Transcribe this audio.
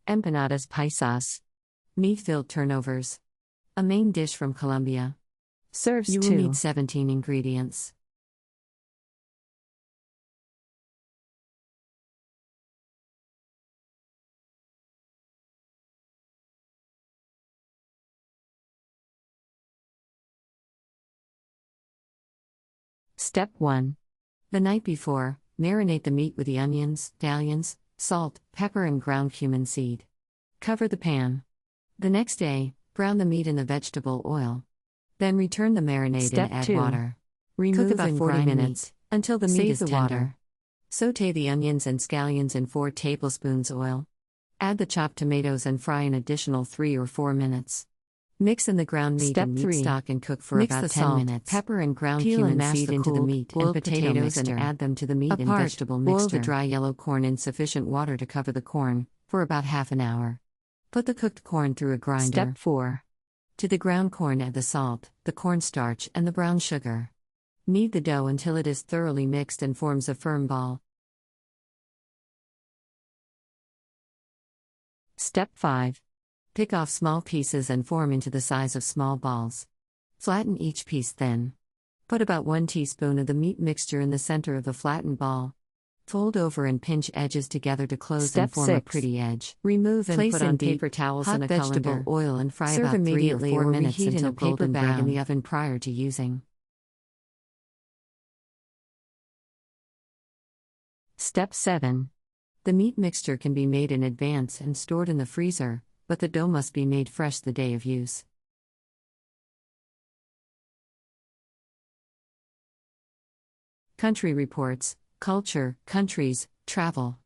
Empanadas Paisas. Meat-filled turnovers. A main dish from Colombia. Serves You will 2. need 17 ingredients. Step 1. The night before, marinate the meat with the onions, scallions, salt, pepper and ground cumin seed. Cover the pan. The next day, brown the meat in the vegetable oil. Then return the marinade Step and add 2. water. Remove Cook about and 40 grind minutes meat until the meat Save is the tender. water. Sauté the onions and scallions in 4 tablespoons oil. Add the chopped tomatoes and fry an additional 3 or 4 minutes. Mix in the ground meat Step and meat 3. stock and cook for Mix about the 10 salt, minutes. Pepper and ground Peel cumin and mash seed the into the cooled, meat boiled and potato potatoes mixture. and add them to the meat and Apart, vegetable boil mixture. the Dry yellow corn in sufficient water to cover the corn for about half an hour. Put the cooked corn through a grinder. Step 4. To the ground corn add the salt, the cornstarch and the brown sugar. Knead the dough until it is thoroughly mixed and forms a firm ball. Step 5. Pick off small pieces and form into the size of small balls. Flatten each piece thin. Put about 1 teaspoon of the meat mixture in the center of the flattened ball. Fold over and pinch edges together to close Step and form 6. a pretty edge. Remove and Place put in on deep, paper towels hot and a vegetable colander. oil and fry Serve about 3 or immediately 4 or minutes reheat in until a paper golden bag in brown. the oven prior to using. Step 7. The meat mixture can be made in advance and stored in the freezer, but the dough must be made fresh the day of use. Country reports, culture, countries, travel.